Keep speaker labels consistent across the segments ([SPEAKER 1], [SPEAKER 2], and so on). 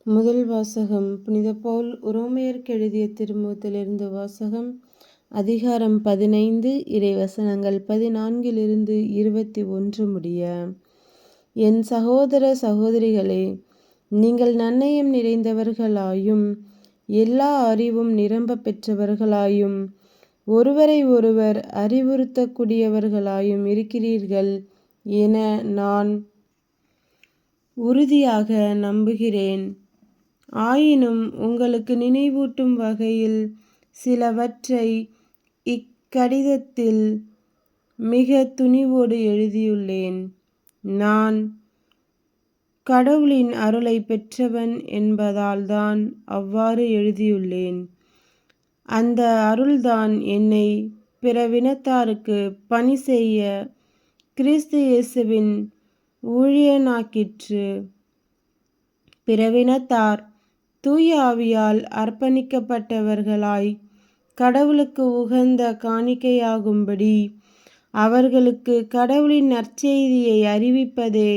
[SPEAKER 1] முதல் வாசகம். புனித பவுல் உரோமையருக்கு எழுதிய திருமுகத்திலிருந்து வாசகம். அதிகாரம் 15, இறைவசனங்கள் 14 21 முடிய. என் சகோதர சகோதரிகளே, நீங்கள் நன்னயம் நிறைந்தவர்களாயும் எல்லா அறிவும் நிரம்ப பெற்றவர்களாயும் ஒருவரை ஒருவர் அறிவுறுத்தக்கூடியவர்களாயும் இருக்கிறீர்கள் என நான் உறுதியாக நம்புகிறேன். ஆயினும் உங்களுக்கு நினைவூட்டும் வகையில் சிலவற்றை இக்கடிதத்தில் மிக துணிவோடு எழுதியுள்ளேன். நான் கடவுளின் அருளை பெற்றவன் என்பதால்தான் அவ்வாறு எழுதியுள்ளேன். அந்த அருள்தான் என்னை பிறவினத்தாருக்கு பணி செய்ய கிறிஸ்து இயேசுவின் ஊழியனாக்கிற்று. பிறவினத்தார் தூய ஆவியால் அர்ப்பணிக்கப்பட்டவர்களாய் கடவுளுக்கு உகந்த காணிக்கையாகும்படி அவர்களுக்கு கடவுளின் நற்செய்தியை அறிவிப்பதே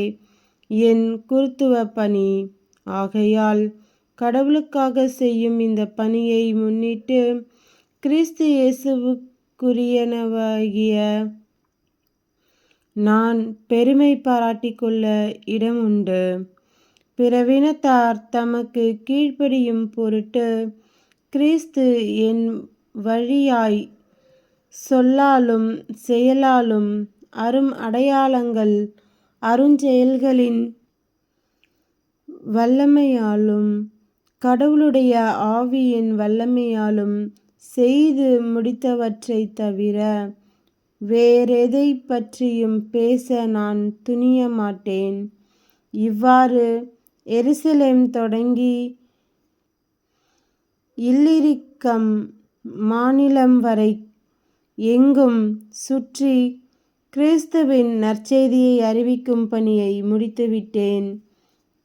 [SPEAKER 1] என் குருத்துவ பணி. ஆகையால் கடவுளுக்காக செய்யும் இந்த பணியை முன்னிட்டு கிறிஸ்து இயேசுவுக்குரியனவாகிய நான் பெருமை பாராட்டிக்கொள்ள இடம் உண்டு. பிறவினத்தார் தமக்கு கீழ்ப்படியும் பொருட்டு கிறிஸ்து என் வழியாய் சொல்லாலும் செயலாலும் அரும் அடையாளங்கள் அருஞ்செயல்களின் வல்லமையாலும் கடவுளுடைய ஆவியின் வல்லமையாலும் செய்து முடித்தவற்றை தவிர வேறெதை பற்றியும் பேச நான் துணிய மாட்டேன். இவ்வாறு எருசலேம் தொடங்கி இல்லிரிக்கம் மாநிலம் வரை எங்கும் சுற்றி கிறிஸ்துவின் நற்செய்தியை அறிவிக்கும் பணியை முடித்துவிட்டேன்.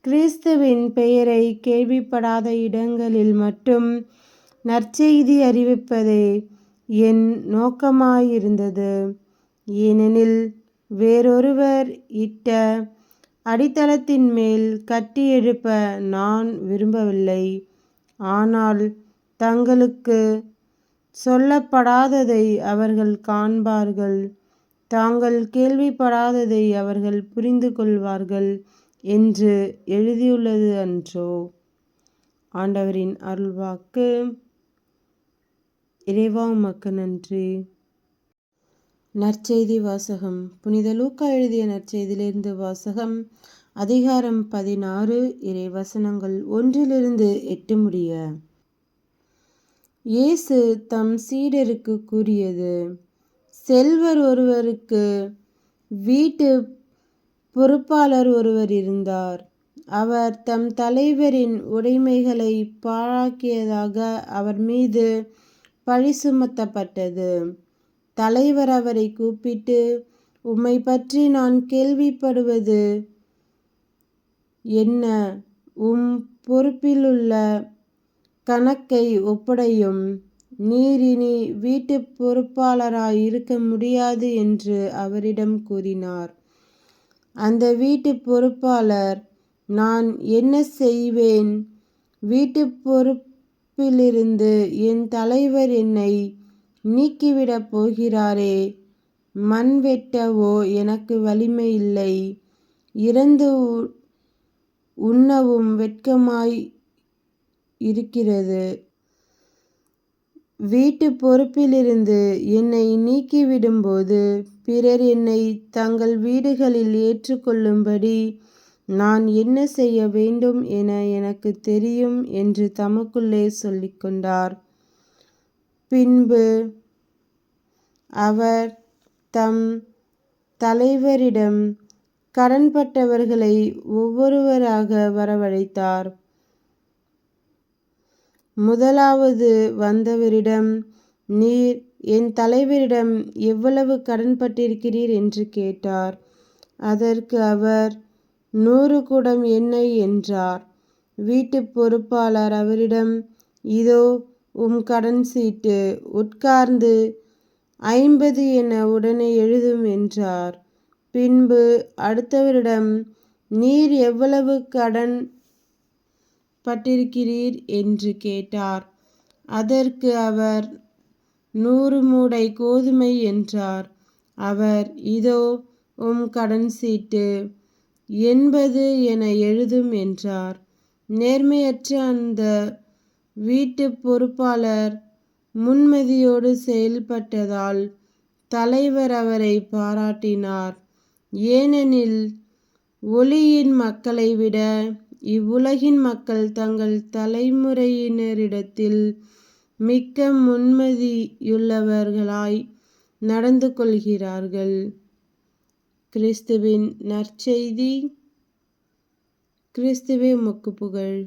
[SPEAKER 1] கிறிஸ்துவின் பெயரை கேள்விப்படாத இடங்களில் மட்டும் நற்செய்தி அறிவிப்பதே என் நோக்கமாயிருந்தது. ஏனெனில் வேறொருவர் இட்ட அடித்தளத்தின் மேல் கட்டி எழுப்ப நான் விரும்பவில்லை. ஆனால் தங்களுக்கு சொல்லப்படாததை அவர்கள் காண்பார்கள், தாங்கள் கேள்விப்படாததை அவர்கள் புரிந்து கொள்வார்கள் என்று எழுதியுள்ளது அன்றோ? ஆண்டவரின் அருள்வாக்கு. இறைவா உமக்கு நன்றி. நற்செய்தி வாசகம். புனித லூக்கா எழுதிய நற்செய்தியிலிருந்து வாசகம். அதிகாரம் 16, இறைவசனங்கள் 1-8 முடிய. இயேசு தம் சீடருக்கு கூறியது: செல்வர் ஒருவருக்கு வீட்டு பொறுப்பாளர் ஒருவர் இருந்தார். அவர் தம் தலைவரின் உடைமைகளை பாழாக்கியதாக அவர் மீது பழி சுமத்தப்பட்டது. தலைவர் அவரை கூப்பிட்டு, உம்மை பற்றி நான் கேள்விப்படுவது என்ன? உம் பொறுப்பிலுள்ள கணக்கை ஒப்படையும். நீர் இனி வீட்டு பொறுப்பாளராய் இருக்க முடியாது என்று அவரிடம் கூறினார். அந்த வீட்டு பொறுப்பாளர், நான் என்ன செய்வேன்? வீட்டு பொறுப்பிலிருந்து என் தலைவர் என்னை நீக்கிவிடப் போகிறாரே. மண் வெட்டவோ எனக்கு வலிமை இல்லை. இறந்து உண்ணவும் வெட்கமாய் இருக்கிறது. வீட்டு பொறுப்பிலிருந்து என்னை நீக்கிவிடும்போது பிறர் என்னை தங்கள் வீடுகளில் ஏற்றுக்கொள்ளும்படி நான் என்ன செய்ய வேண்டும் என எனக்கு தெரியும் என்று தமக்குள்ளே சொல்லிக்கொண்டார். பின்பு அவர் தம் தலைவரிடம் கடன்பட்டவர்களை ஒவ்வொருவராக வரவழைத்தார். முதலாவது வந்தவரிடம், நீர் என் தலைவரிடம் எவ்வளவு கடன்பட்டிருக்கிறீர் என்று கேட்டார். அதற்கு அவர் 100 குடம் எண்ணெய் என்றார். வீட்டு பொறுப்பாளர் அவரிடம், இதோ உம் கடன் சீட்டு, உட்கார்ந்து 50 என உடனே எழுதும் என்றார். பின்பு அடுத்தவரிடம், நீர் எவ்வளவு கடன் பட்டிருக்கிறீர் என்று கேட்டார். அதற்கு அவர் 100 மூடை கோதுமை என்றார். அவர், இதோ உம் கடன் சீட்டு, 80 என எழுதும் என்றார். நேர்மையற்ற அந்த வீட்டு பொறுப்பாளர் முன்மதியோடு செயல்பட்டதால் தலைவர் அவரை பாராட்டினார். ஏனெனில் ஒளியின் மக்களை விட இவ்வுலகின் மக்கள் தங்கள் தலைமுறையினரிடத்தில் மிக்க முன்மதியுள்ளவர்களாய் நடந்து கொள்கிறார்கள். கிறிஸ்துவின் நற்செய்தி. கிறிஸ்துவே உமக்கு புகழ்.